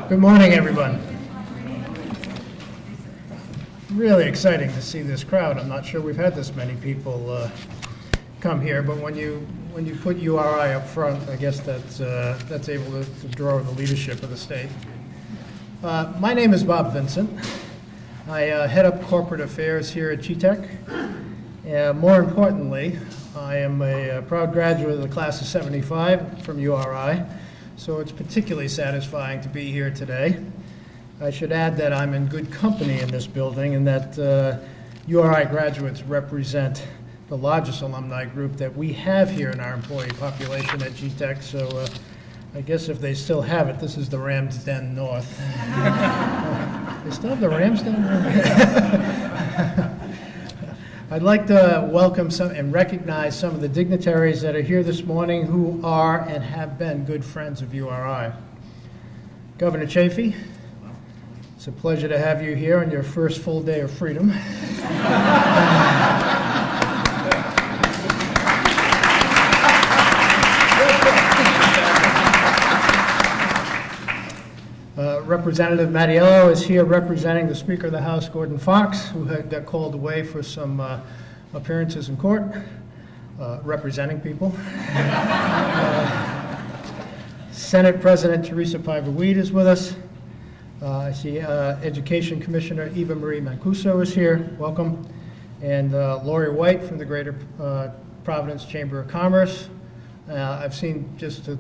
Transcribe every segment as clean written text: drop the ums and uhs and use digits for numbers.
Good morning, everyone. Really exciting to see this crowd. I'm not sure we've had this many people come here, but when you put URI up front, I guess that's able to draw the leadership of the state. My name is Bob Benson. I head up corporate affairs here at GTEC. More importantly, I am a proud graduate of the class of '75 from URI, so it's particularly satisfying to be here today. I should add that I'm in good company in this building and that URI graduates represent the largest alumni group that we have here in our employee population at GTEC, so I guess if they still have it, this is the Rams Den North. They still have the Rams Den North? I'd like to welcome some and recognize some of the dignitaries that are here this morning who are and have been good friends of URI. Governor Chafee, it's a pleasure to have you here on your first full day of freedom. Representative Mattiello is here representing the Speaker of the House, Gordon Fox, who got called away for some appearances in court, representing people. Senate President Teresa Paiva is with us. I see Education Commissioner Eva Marie Mancuso is here. Welcome. And Lori White from the Greater Providence Chamber of Commerce. I've seen, just to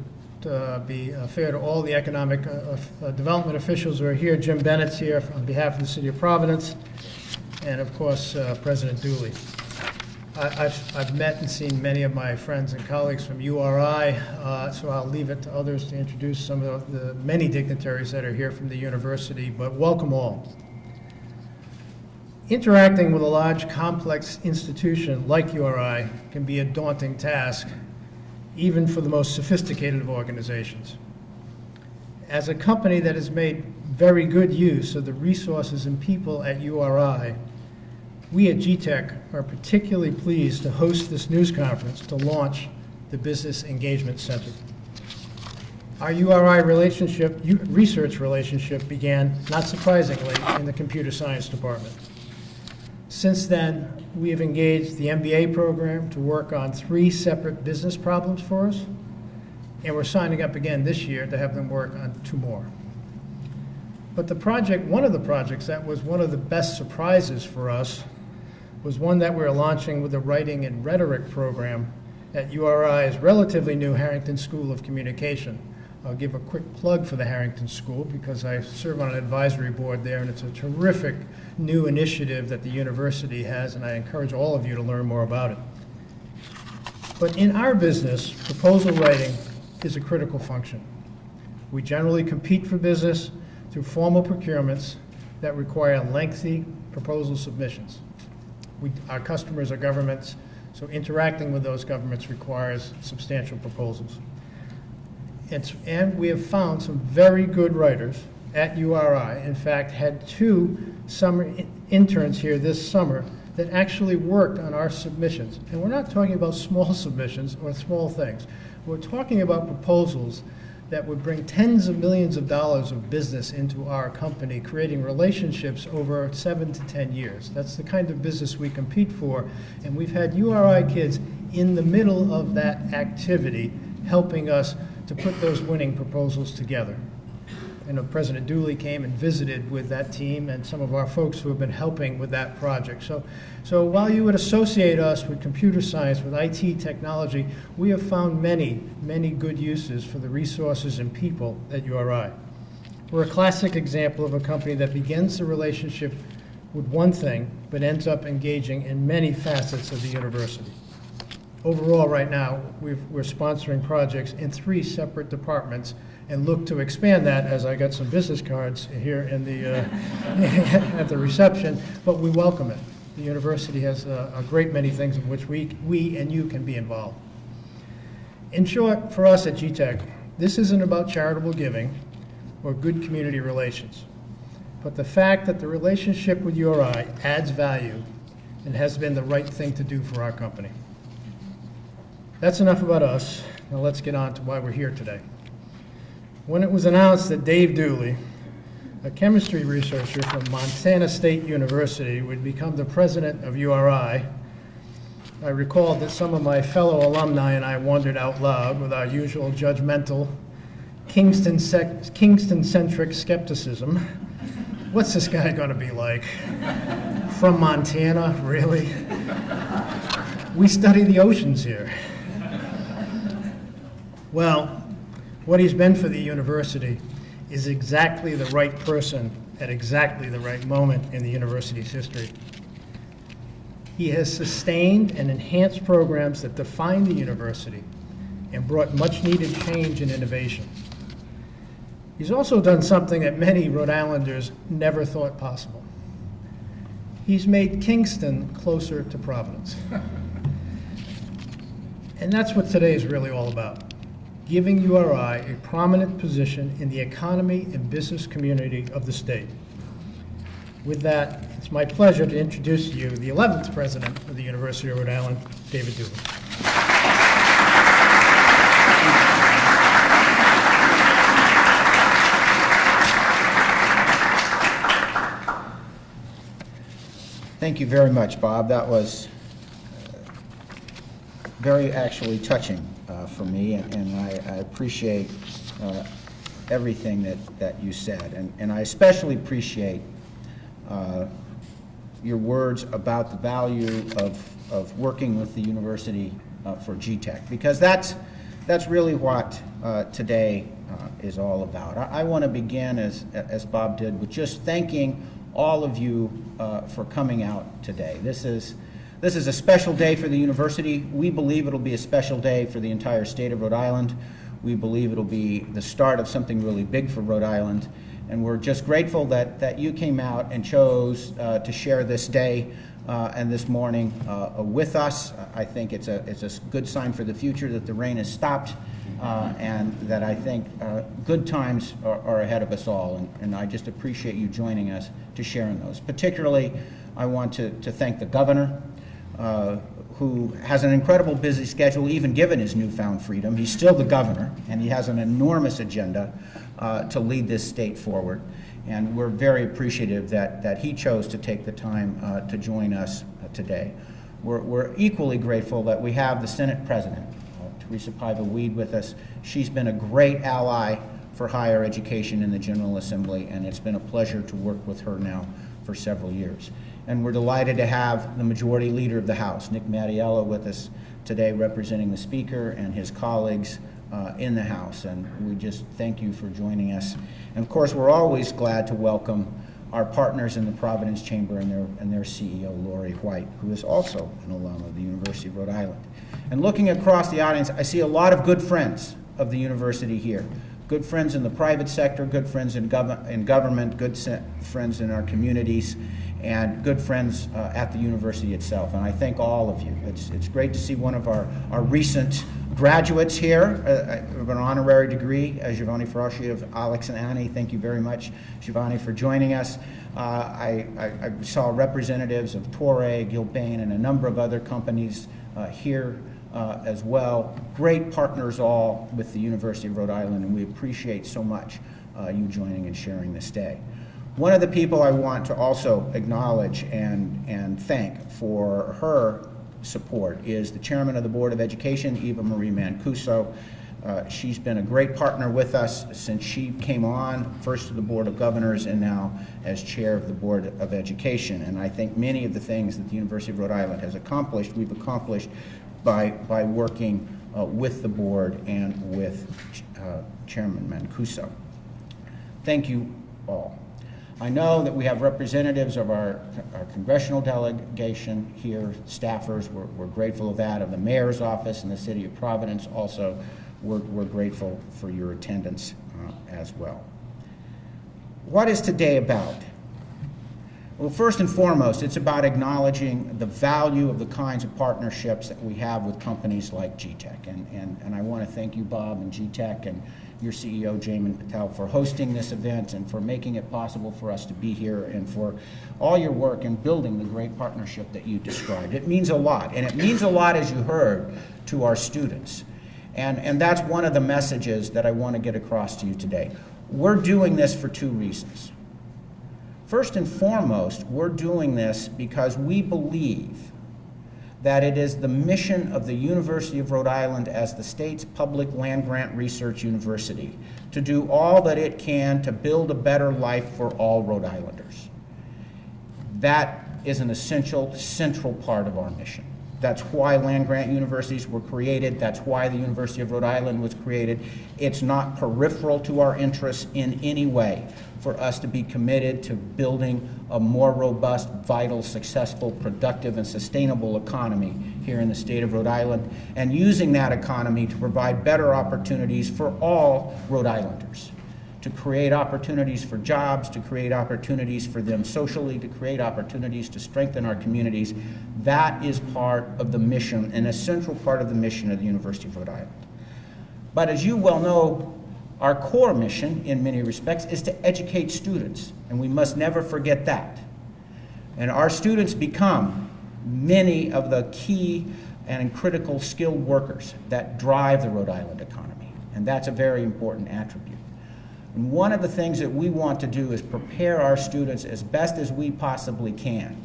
be fair to all the economic development officials who are here, Jim Bennett's here on behalf of the City of Providence, and of course President Dooley. I've met and seen many of my friends and colleagues from URI, so I'll leave it to others to introduce some of the many dignitaries that are here from the university, but welcome all. Interacting with a large, complex institution like URI can be a daunting task, even for the most sophisticated of organizations. As a company that has made very good use of the resources and people at URI, we at GTEC are particularly pleased to host this news conference to launch the Business Engagement Center. Our URI research relationship began, not surprisingly, in the computer science department. Since then, we have engaged the MBA program to work on 3 separate business problems for us, and we're signing up again this year to have them work on 2 more. But one of the projects that was one of the best surprises for us was one that we're launching with the Writing and Rhetoric program at URI's relatively new Harrington School of Communication. I'll give a quick plug for the Harrington School because I serve on an advisory board there, and it's a terrific new initiative that the university has, and I encourage all of you to learn more about it. But in our business, proposal writing is a critical function. We generally compete for business through formal procurements that require lengthy proposal submissions. Our customers are governments, so interacting with those governments requires substantial proposals. And we have found some very good writers at URI. In fact, had 2 summer interns here this summer that actually worked on our submissions. And we're not talking about small submissions or small things. We're talking about proposals that would bring tens of millions of dollars of business into our company, creating relationships over 7 to 10 years. That's the kind of business we compete for. And we've had URI kids in the middle of that activity helping us to put those winning proposals together. I know President Dooley came and visited with that team and some of our folks who have been helping with that project. So while you would associate us with computer science, with IT technology, we have found many, many good uses for the resources and people at URI. We're a classic example of a company that begins the relationship with one thing, but ends up engaging in many facets of the university. Overall, right now, we're sponsoring projects in 3 separate departments and look to expand that, as I got some business cards here in the, at the reception, but we welcome it. The university has a great many things in which we and you can be involved. In short, for us at GTEC, this isn't about charitable giving or good community relations, but the fact that the relationship with URI adds value and has been the right thing to do for our company. That's enough about us. Now let's get on to why we're here today. When it was announced that Dave Dooley, a chemistry researcher from Montana State University, would become the president of URI, I recalled that some of my fellow alumni and I wondered out loud with our usual judgmental, Kingston-centric skepticism. What's this guy going to be like? From Montana, really? We study the oceans here. Well, what he's been for the university is exactly the right person at exactly the right moment in the university's history. He has sustained and enhanced programs that define the university and brought much-needed change and innovation. He's also done something that many Rhode Islanders never thought possible. He's made Kingston closer to Providence. And that's what today is really all about, giving URI a prominent position in the economy and business community of the state. With that, it's my pleasure to introduce to you the 11th president of the University of Rhode Island, David Doolin. Thank you very much, Bob. That was very actually touching for me, and I appreciate everything that you said. And I especially appreciate your words about the value of working with the university for GTech, because that's really what today is all about. I want to begin, as Bob did, with just thanking all of you for coming out today. This is a special day for the university. We believe it'll be a special day for the entire state of Rhode Island. We believe it'll be the start of something really big for Rhode Island. And we're just grateful that you came out and chose to share this day and this morning with us. I think it's a good sign for the future that the rain has stopped and that I think good times are ahead of us all. And I just appreciate you joining us to share in those. Particularly, I want to thank the governor, who has an incredible busy schedule, even given his newfound freedom. He's still the governor, and he has an enormous agenda to lead this state forward. And we're very appreciative that he chose to take the time to join us today. We're equally grateful that we have the Senate President, Teresa Paiva, with us. She's been a great ally for higher education in the General Assembly, and it's been a pleasure to work with her now for several years. And we're delighted to have the Majority Leader of the House, Nick Mattiello, with us today, representing the Speaker and his colleagues in the House. And we just thank you for joining us. And of course, we're always glad to welcome our partners in the Providence Chamber and their CEO, Lori White, who is also an alum of the University of Rhode Island. And looking across the audience, I see a lot of good friends of the university here. Good friends in the private sector, good friends in government, good friends in our communities, and good friends at the university itself. And I thank all of you. It's great to see one of our recent graduates here of an honorary degree, Giovanni Ferrosci of Alex and Annie. Thank you very much, Giovanni, for joining us. I saw representatives of Torre, Gilbane, and a number of other companies here as well. Great partners all with the University of Rhode Island, and we appreciate so much you joining and sharing this day. One of the people I want to also acknowledge and thank for her support is the Chairman of the Board of Education, Eva Marie Mancuso. She's been a great partner with us since she came on, first to the Board of Governors and now as Chair of the Board of Education. And I think many of the things that the University of Rhode Island has accomplished, we've accomplished by working with the board and with Chairman Mancuso. Thank you all. I know that we have representatives of our congressional delegation here, staffers. We're grateful of that, of the mayor's office in the city of Providence. Also, we're grateful for your attendance as well. What is today about? Well, first and foremost, it's about acknowledging the value of the kinds of partnerships that we have with companies like GTech. And I want to thank you, Bob, and GTech, and your CEO, Jamin Patel, for hosting this event and for making it possible for us to be here and for all your work in building the great partnership that you described. It means a lot, and it means a lot, as you heard, to our students. And that's one of the messages that I want to get across to you today. We're doing this for two reasons. First and foremost, we're doing this because we believe that it is the mission of the University of Rhode Island as the state's public land-grant research university to do all that it can to build a better life for all Rhode Islanders. That is an essential, central part of our mission. That's why land-grant universities were created. That's why the University of Rhode Island was created. It's not peripheral to our interests in any way for us to be committed to building a more robust, vital, successful, productive, and sustainable economy here in the state of Rhode Island, and using that economy to provide better opportunities for all Rhode Islanders, to create opportunities for jobs, to create opportunities for them socially, to create opportunities to strengthen our communities. That is part of the mission, an essential part of the mission of the University of Rhode Island. But as you well know, our core mission, in many respects, is to educate students, and we must never forget that. And our students become many of the key and critical skilled workers that drive the Rhode Island economy, and that's a very important attribute. And one of the things that we want to do is prepare our students as best as we possibly can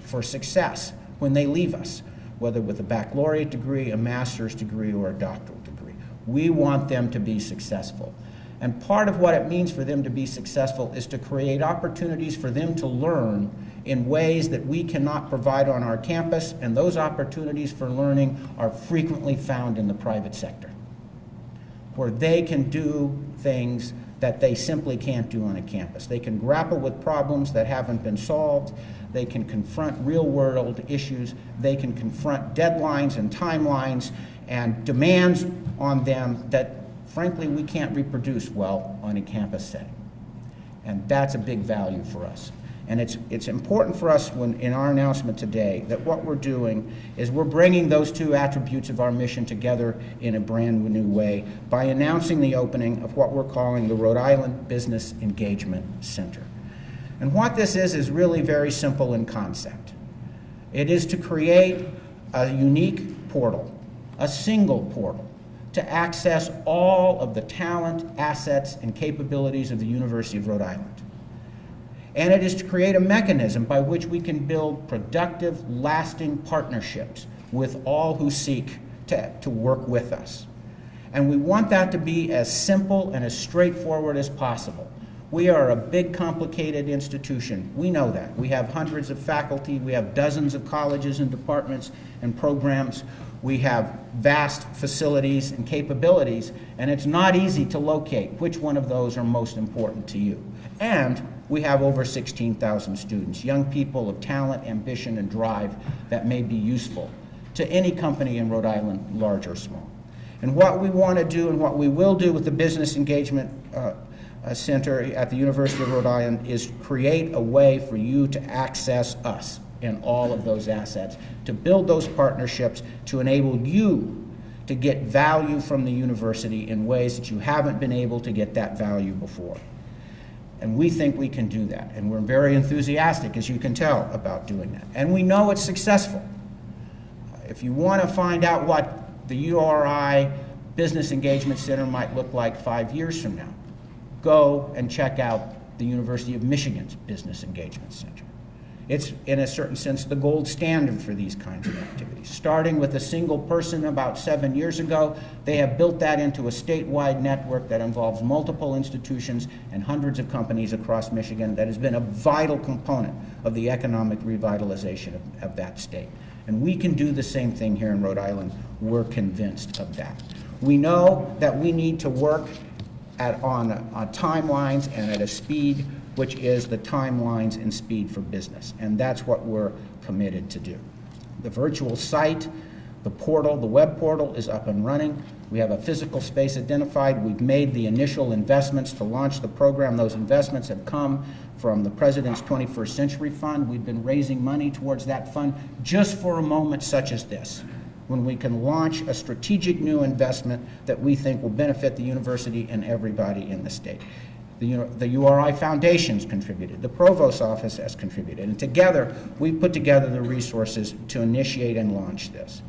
for success when they leave us, whether with a baccalaureate degree, a master's degree, or a doctoral degree. We want them to be successful. And part of what it means for them to be successful is to create opportunities for them to learn in ways that we cannot provide on our campus, and those opportunities for learning are frequently found in the private sector, where they can do things that they simply can't do on a campus. They can grapple with problems that haven't been solved. They can confront real-world issues. They can confront deadlines and timelines and demands on them that, frankly, we can't reproduce well on a campus setting. And that's a big value for us. And it's important for us in our announcement today that what we're doing is we're bringing those two attributes of our mission together in a brand new way by announcing the opening of what we're calling the Rhode Island Business Engagement Center. And what this is really very simple in concept. It is to create a unique portal, a single portal, to access all of the talent, assets, and capabilities of the University of Rhode Island. And it is to create a mechanism by which we can build productive, lasting partnerships with all who seek to work with us. And we want that to be as simple and as straightforward as possible. We are a big, complicated institution. We know that. We have hundreds of faculty. We have dozens of colleges and departments and programs. We have vast facilities and capabilities, and it's not easy to locate which one of those are most important to you. And we have over 16,000 students, young people of talent, ambition, and drive that may be useful to any company in Rhode Island, large or small. And what we want to do and what we will do with the Business Engagement Center at the University of Rhode Island is create a way for you to access us and all of those assets, to build those partnerships, to enable you to get value from the university in ways that you haven't been able to get that value before. And we think we can do that. And we're very enthusiastic, as you can tell, about doing that. And we know it's successful. If you want to find out what the URI Business Engagement Center might look like 5 years from now, go and check out the University of Michigan's Business Engagement Center. It's, in a certain sense, the gold standard for these kinds of activities. Starting with a single person about 7 years ago, they have built that into a statewide network that involves multiple institutions and hundreds of companies across Michigan that has been a vital component of the economic revitalization of that state. And we can do the same thing here in Rhode Island. We're convinced of that. We know that we need to work on timelines and at a speed which is the timelines and speed for business. And that's what we're committed to do. The virtual site, the portal, the web portal is up and running. We have a physical space identified. We've made the initial investments to launch the program. Those investments have come from the President's 21st Century Fund. We've been raising money towards that fund just for a moment such as this, when we can launch a strategic new investment that we think will benefit the university and everybody in the state. The URI Foundation's contributed, the Provost's office has contributed, and together we've put together the resources to initiate and launch this.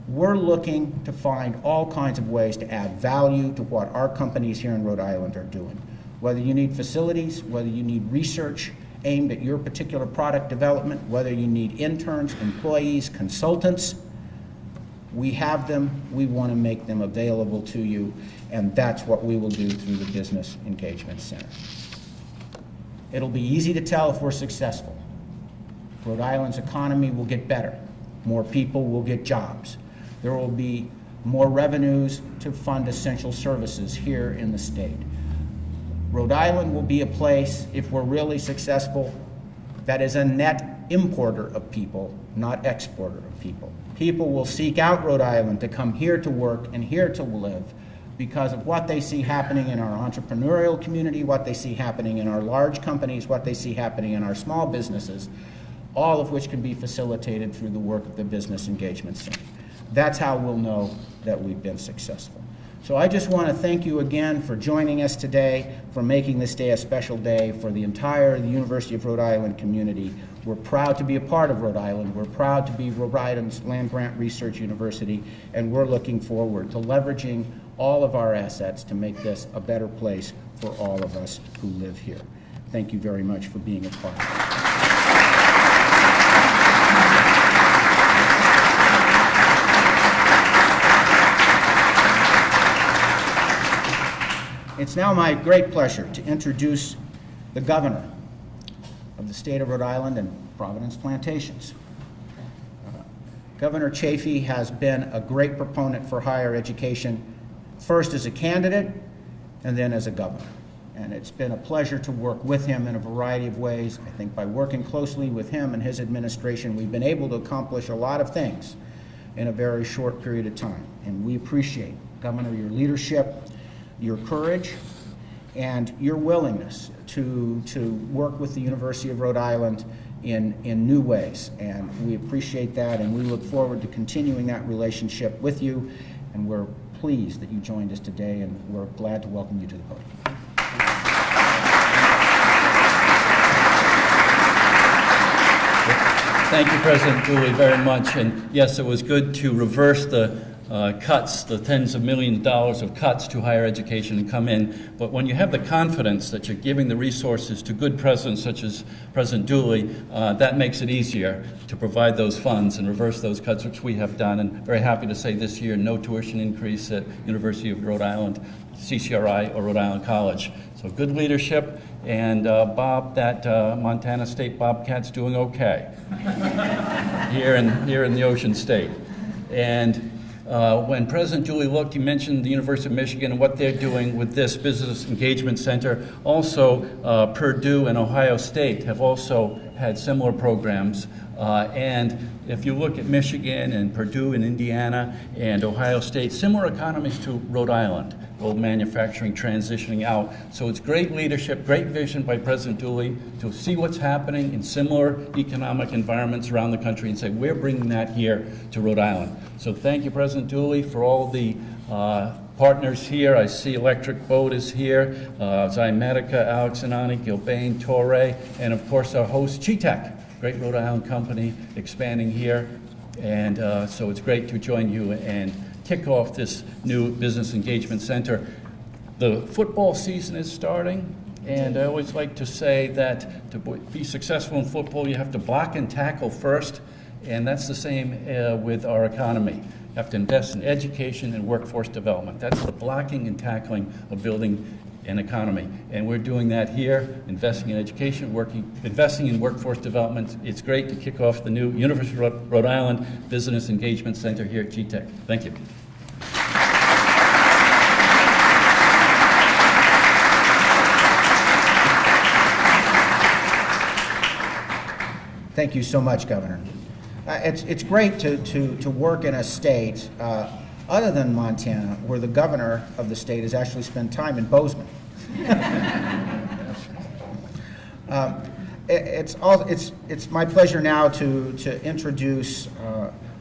We're looking to find all kinds of ways to add value to what our companies here in Rhode Island are doing. Whether you need facilities, whether you need research, aimed at your particular product development, whether you need interns, employees, consultants. We have them. We want to make them available to you, and that's what we will do through the Business Engagement Center. It'll be easy to tell if we're successful. Rhode Island's economy will get better. More people will get jobs. There will be more revenues to fund essential services here in the state. Rhode Island will be a place, if we're really successful, that is a net importer of people, not exporter of people. People will seek out Rhode Island to come here to work and here to live because of what they see happening in our entrepreneurial community, what they see happening in our large companies, what they see happening in our small businesses, all of which can be facilitated through the work of the Business Engagement Center. That's how we'll know that we've been successful. So I just want to thank you again for joining us today, for making this day a special day for the entire University of Rhode Island community. We're proud to be a part of Rhode Island. We're proud to be Rhode Island's land-grant research university, and we're looking forward to leveraging all of our assets to make this a better place for all of us who live here. Thank you very much for being a part of it. It's now my great pleasure to introduce the governor of the state of Rhode Island and Providence Plantations. Governor Chafee has been a great proponent for higher education, first as a candidate and then as a governor. And it's been a pleasure to work with him in a variety of ways. I think by working closely with him and his administration, we've been able to accomplish a lot of things in a very short period of time. And we appreciate, Governor, your leadership, your courage, and your willingness to work with the University of Rhode Island in new ways. And we appreciate that, and we look forward to continuing that relationship with you. And we're pleased that you joined us today, and we're glad to welcome you to the podium. Thank you, President Dooley, very much. And yes, it was good to reverse the cuts, the tens of millions of dollars of cuts to higher education and come in. But when you have the confidence that you're giving the resources to good presidents such as President Dooley, that makes it easier to provide those funds and reverse those cuts, which we have done. And very happy to say this year, no tuition increase at University of Rhode Island, CCRI, or Rhode Island College. So good leadership. And Bob, that Montana State Bobcat's doing okay here in the Ocean State. And when President Dooley looked, he mentioned the University of Michigan and what they're doing with this Business Engagement Center. Also, Purdue and Ohio State have also had similar programs. And if you look at Michigan and Purdue and Indiana and Ohio State, similar economies to Rhode Island, old manufacturing transitioning out. So it's great leadership, great vision by President Dooley to see what's happening in similar economic environments around the country and say, we're bringing that here to Rhode Island. So thank you, President Dooley, for all the partners here. I see Electric Boat is here, Zymedica, Alex Anani, Gilbane, Torre, and of course our host, GTEC, great Rhode Island company expanding here. And so it's great to join you and kick off this new Business Engagement Center. The football season is starting, and I always like to say that to be successful in football, you have to block and tackle first, and that's the same with our economy. You have to invest in education and workforce development. That's the blocking and tackling of building an economy, and we're doing that here, investing in education, investing in workforce development. It's great to kick off the new University of Rhode Island Business Engagement Center here at GTEC. Thank you. Thank you so much, Governor. It's great to work in a state other than Montana, where the governor of the state has actually spent time in Bozeman. It's my pleasure now to introduce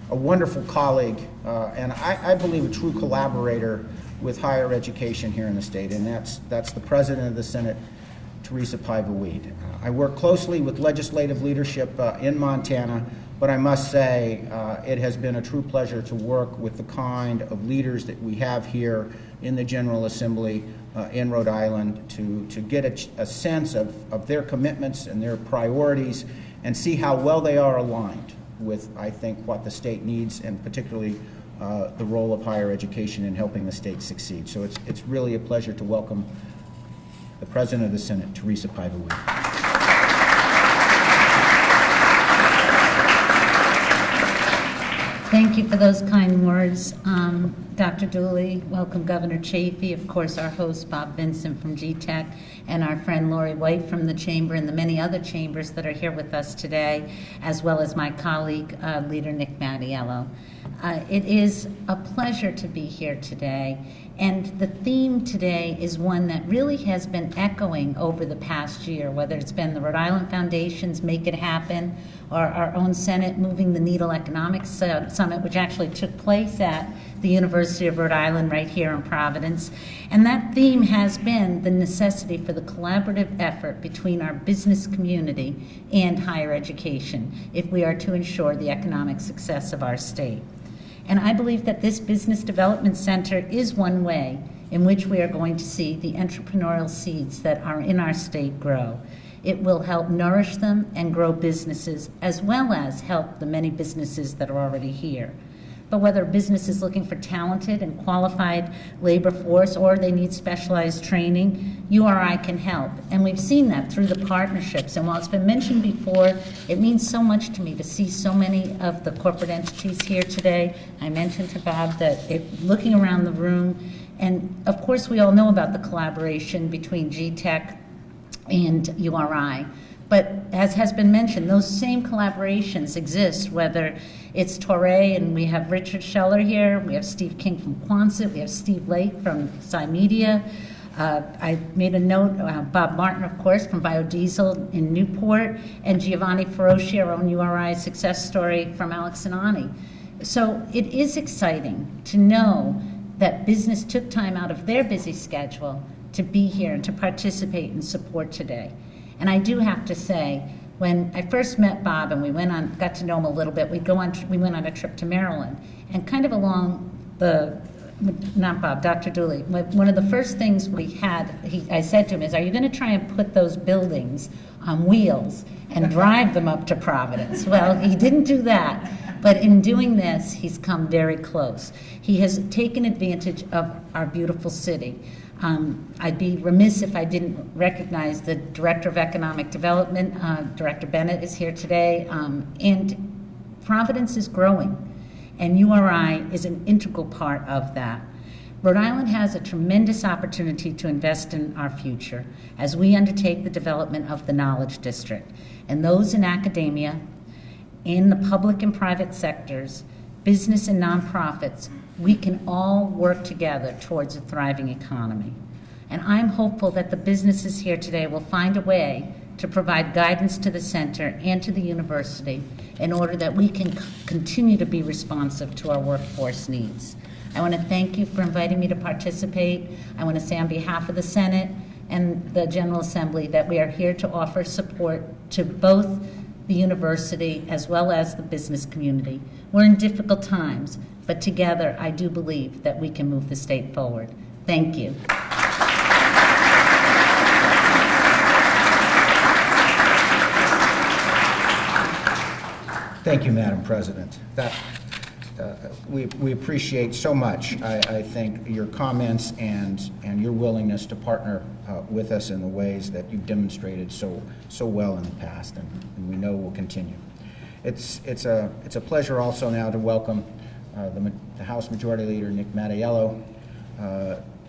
a wonderful colleague and I believe a true collaborator with higher education here in the state, and that's the President of the Senate, Teresa Paiva. I work closely with legislative leadership in Montana, but I must say it has been a true pleasure to work with the kind of leaders that we have here in the General Assembly in Rhode Island to get a sense of their commitments and their priorities and see how well they are aligned with, I think, what the state needs, and particularly the role of higher education in helping the state succeed. So it's really a pleasure to welcome the President of the Senate, Teresa Paiva. Thank you for those kind words, Dr. Dooley. Welcome, Governor Chafee, of course, our host, Bob Benson from GTEC, and our friend Lori White from the Chamber, and the many other chambers that are here with us today, as well as my colleague, Leader Nick Mattiello. It is a pleasure to be here today, and the theme today is one that really has been echoing over the past year, whether it's been the Rhode Island Foundation's Make It Happen, or our own Senate Moving the Needle Economics Summit, which actually took place at the University of Rhode Island right here in Providence. And that theme has been the necessity for the collaborative effort between our business community and higher education if we are to ensure the economic success of our state. And I believe that this Business Development Center is one way in which we are going to see the entrepreneurial seeds that are in our state grow. It will help nourish them and grow businesses, as well as help the many businesses that are already here. But whether a business is looking for talented and qualified labor force or they need specialized training, URI can help. And we've seen that through the partnerships. And while it's been mentioned before, it means so much to me to see so many of the corporate entities here today. I mentioned to Bob that looking around the room, and of course we all know about the collaboration between GTEC and URI. But as has been mentioned, those same collaborations exist, whether it's Torrey and we have Richard Scheller here, we have Steve King from Quonset, we have Steve Lake from Sci Media. I made a note, Bob Martin, of course, from Biodiesel in Newport, and Giovanni Ferrosci, our own URI success story from Alex Anani. So it is exciting to know that business took time out of their busy schedule to be here and to participate and support today. And I do have to say, when I first met Bob and we got to know him a little bit, we went on a trip to Maryland, and kind of along not Bob, Dr. Dooley, one of the first things we had, I said to him is, are you going to try and put those buildings on wheels and drive them up to Providence? Well, he didn't do that, but in doing this, he's come very close. He has taken advantage of our beautiful city. I'd be remiss if I didn't recognize the Director of Economic Development. Director Bennett is here today, and Providence is growing, and URI is an integral part of that. Rhode Island has a tremendous opportunity to invest in our future as we undertake the development of the Knowledge District, and those in academia, in the public and private sectors, business and nonprofits, we can all work together towards a thriving economy. And I'm hopeful that the businesses here today will find a way to provide guidance to the center and to the university in order that we can continue to be responsive to our workforce needs. I want to thank you for inviting me to participate. I want to say on behalf of the Senate and the General Assembly that we are here to offer support to both the university as well as the business community. We're in difficult times, but together I do believe that we can move the state forward. Thank you. Thank you, Madam President. We appreciate so much, I think, your comments and your willingness to partner with us in the ways that you've demonstrated so well in the past, and we know will continue. It's a pleasure also now to welcome the House Majority Leader, Nick Mattiello,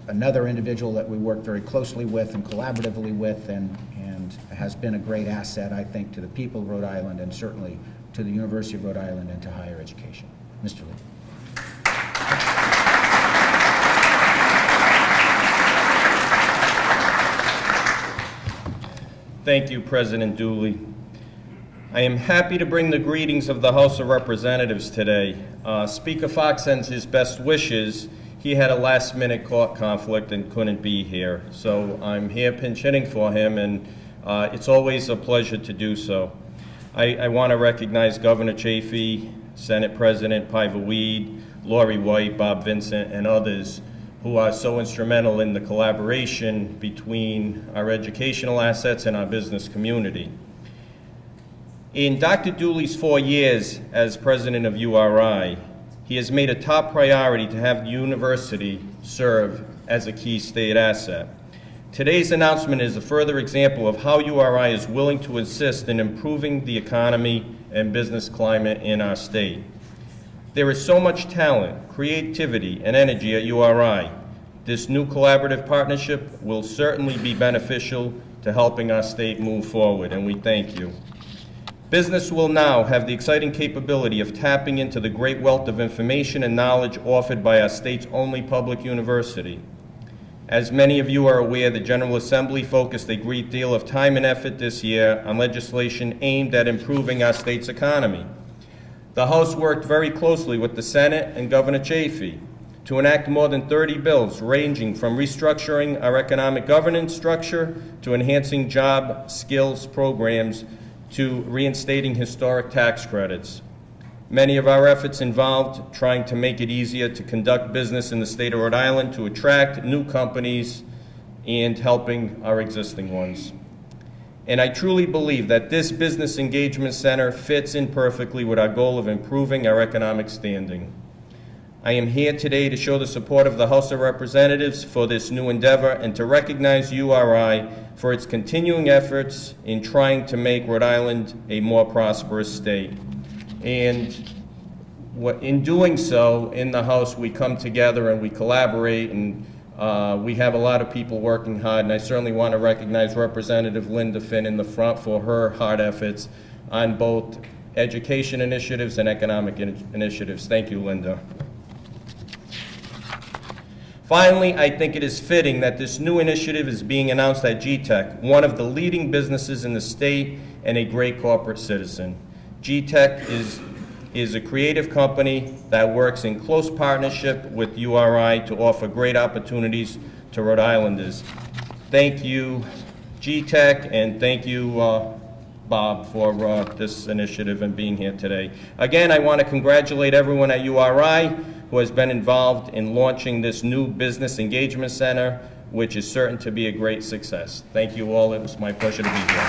another individual that we work very closely with and collaboratively with, and has been a great asset, I think, to the people of Rhode Island and certainly to the University of Rhode Island and to higher education. Mr. Lee. Thank you, President Dooley. I am happy to bring the greetings of the House of Representatives today. Speaker Fox sends his best wishes. He had a last-minute court conflict and couldn't be here, so I'm here pinch hitting for him, and it's always a pleasure to do so. I want to recognize Governor Chafee, Senate President Paiva, Lori White, Bob Vincent, and others who are so instrumental in the collaboration between our educational assets and our business community. In Dr. Dooley's 4 years as president of URI, he has made a top priority to have the university serve as a key state asset. Today's announcement is a further example of how URI is willing to assist in improving the economy and business climate in our state. There is so much talent, creativity, and energy at URI. This new collaborative partnership will certainly be beneficial to helping our state move forward, and we thank you. Business will now have the exciting capability of tapping into the great wealth of information and knowledge offered by our state's only public university. As many of you are aware, the General Assembly focused a great deal of time and effort this year on legislation aimed at improving our state's economy. The House worked very closely with the Senate and Governor Chafee to enact more than 30 bills ranging from restructuring our economic governance structure to enhancing job skills programs to reinstating historic tax credits. Many of our efforts involved trying to make it easier to conduct business in the state of Rhode Island, to attract new companies, and helping our existing ones. And I truly believe that this Business Engagement Center fits in perfectly with our goal of improving our economic standing. I am here today to show the support of the House of Representatives for this new endeavor and to recognize URI for its continuing efforts in trying to make Rhode Island a more prosperous state. And in doing so, in the House, we come together and we collaborate, and we have a lot of people working hard, and I certainly want to recognize Representative Linda Finn in the front for her hard efforts on both education initiatives and economic initiatives. Thank you, Linda. Finally, I think it is fitting that this new initiative is being announced at GTEC, one of the leading businesses in the state and a great corporate citizen. GTEC is a creative company that works in close partnership with URI to offer great opportunities to Rhode Islanders. Thank you, GTEC, and thank you, Bob, for this initiative and being here today. Again, I want to congratulate everyone at URI who has been involved in launching this new Business Engagement Center, which is certain to be a great success. Thank you all. It was my pleasure to be here.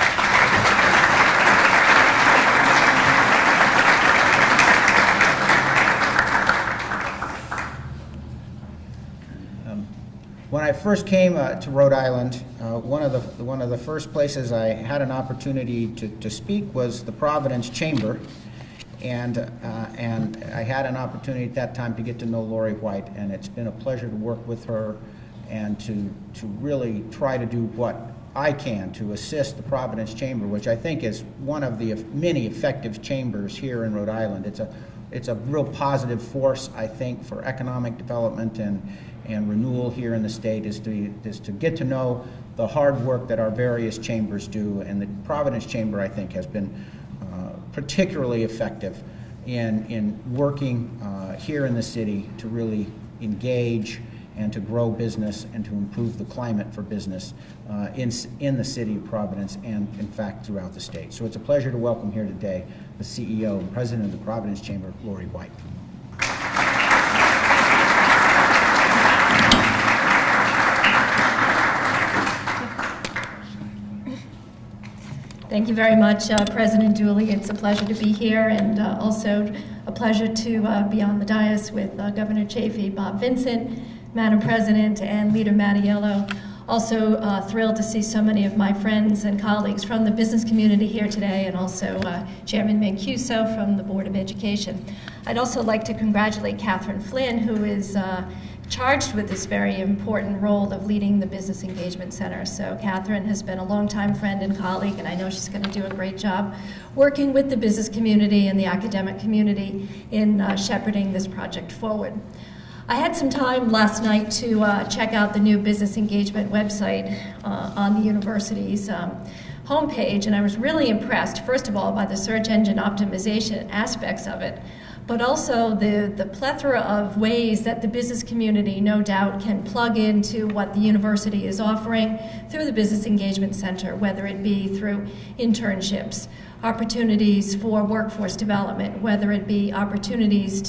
When I first came to Rhode Island, one of the first places I had an opportunity to speak was the Providence Chamber, and I had an opportunity at that time to get to know Lori White, and it's been a pleasure to work with her and to really try to do what I can to assist the Providence Chamber, which I think is one of the many effective chambers here in Rhode Island. It's a real positive force, I think, for economic development and renewal here in the state, is to get to know the hard work that our various chambers do, and the Providence Chamber, I think, has been particularly effective in working here in the city to really engage and to grow business and to improve the climate for business in the city of Providence and, in fact, throughout the state. So it's a pleasure to welcome here today the CEO and President of the Providence Chamber, Lori White. Thank you very much, President Dooley. It's a pleasure to be here, and also a pleasure to be on the dais with Governor Chafee, Bob Vincent, Madam President, and Leader Mattiello. Also thrilled to see so many of my friends and colleagues from the business community here today, and also Chairman Mancuso from the Board of Education. I'd also like to congratulate Katherine Flynn, who is charged with this very important role of leading the Business Engagement Center. So Katherine has been a longtime friend and colleague, and I know she's going to do a great job working with the business community and the academic community in shepherding this project forward. I had some time last night to check out the new business engagement website on the university's homepage, and I was really impressed, first of all, by the search engine optimization aspects of it, but also the plethora of ways that the business community, no doubt, can plug into what the university is offering through the Business Engagement Center, whether it be through internships, opportunities for workforce development, whether it be opportunities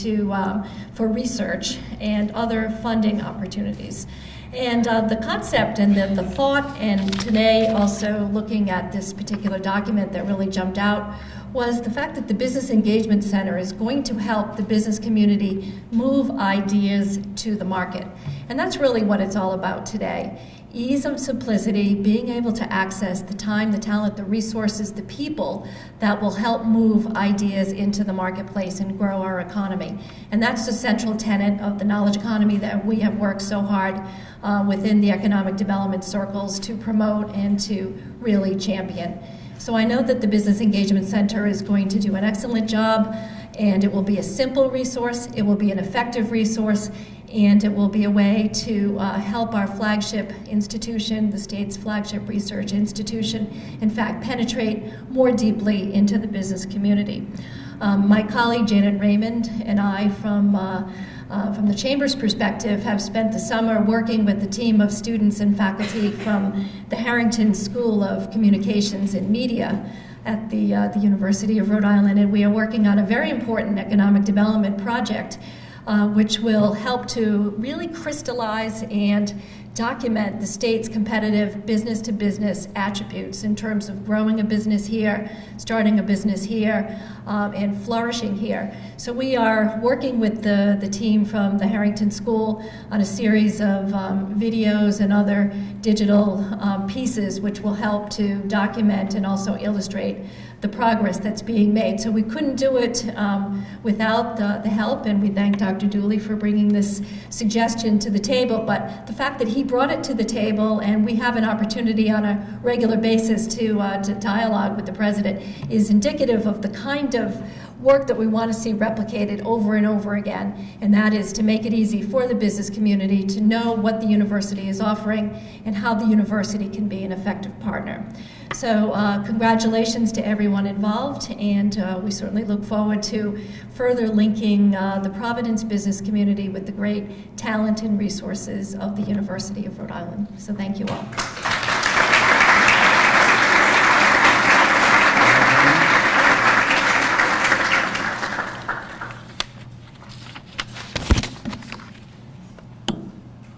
for research and other funding opportunities. And the concept and the thought, and today also looking at this particular document that really jumped out, was the fact that the Business Engagement Center is going to help the business community move ideas to the market. And that's really what it's all about today. Ease of simplicity, being able to access the time, the talent, the resources, the people that will help move ideas into the marketplace and grow our economy. And that's the central tenet of the knowledge economy that we have worked so hard within the economic development circles to promote and to really champion. So I know that the Business Engagement Center is going to do an excellent job, and it will be a simple resource, it will be an effective resource, and it will be a way to help our flagship institution, the state's flagship research institution, in fact, penetrate more deeply into the business community. My colleague Janet Raymond and I from the Chamber's perspective, have spent the summer working with a team of students and faculty from the Harrington School of Communications and Media at the University of Rhode Island, and we are working on a very important economic development project which will help to really crystallize and document the state's competitive business-to-business attributes in terms of growing a business here, starting a business here, and flourishing here. So we are working with the team from the Harrington School on a series of videos and other digital pieces which will help to document and also illustrate the progress that's being made. So we couldn't do it without the help, and we thank Dr. Dooley for bringing this suggestion to the table, but the fact that he brought it to the table and we have an opportunity on a regular basis to dialogue with the President is indicative of the kind of work that we want to see replicated over and over again, and that is to make it easy for the business community to know what the university is offering and how the university can be an effective partner. So congratulations to everyone involved, and we certainly look forward to further linking the Providence business community with the great talent and resources of the University of Rhode Island. So thank you all.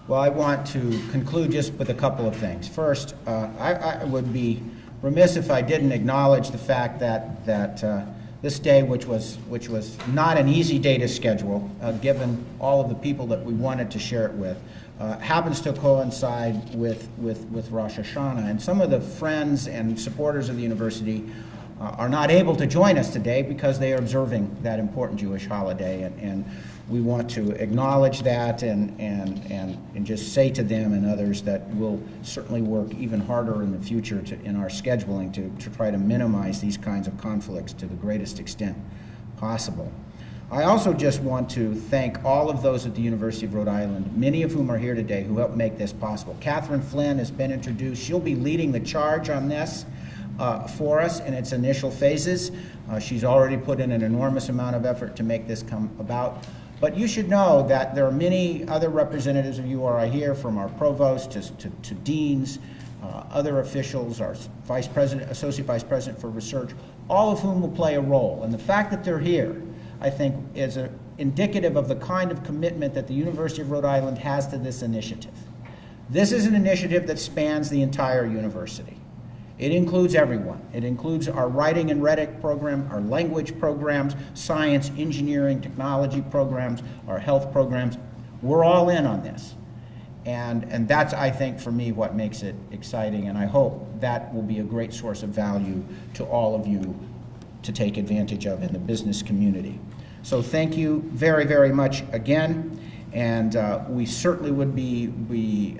Well, I want to conclude just with a couple of things. First, I would be remiss if I didn't acknowledge the fact that this day, which was not an easy day to schedule, given all of the people that we wanted to share it with, happens to coincide with Rosh Hashanah. And some of the friends and supporters of the university are not able to join us today because they are observing that important Jewish holiday, and we want to acknowledge that and just say to them and others that we'll certainly work even harder in the future in our scheduling to try to minimize these kinds of conflicts to the greatest extent possible. I also just want to thank all of those at the University of Rhode Island, many of whom are here today, who helped make this possible. Katherine Flynn has been introduced. She'll be leading the charge on this for us in its initial phases. She's already put in an enormous amount of effort to make this come about. But you should know that there are many other representatives of URI here, from our provost to deans, other officials, our vice president, associate vice president for research, all of whom will play a role. And the fact that they're here, I think, is indicative of the kind of commitment that the University of Rhode Island has to this initiative. This is an initiative that spans the entire university. It includes everyone. It includes our writing and rhetoric program, our language programs, science, engineering, technology programs, our health programs. We're all in on this. And that's, I think, for me, what makes it exciting, and I hope that will be a great source of value to all of you to take advantage of in the business community. So thank you very, very much again, and we certainly would be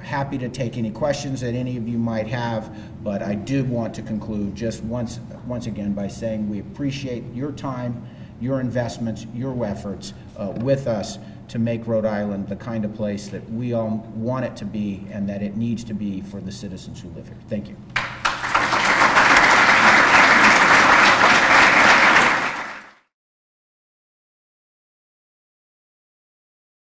happy to take any questions that any of you might have, but I do want to conclude just once again by saying we appreciate your time, your investments, your efforts with us to make Rhode Island the kind of place that we all want it to be and that it needs to be for the citizens who live here. Thank you.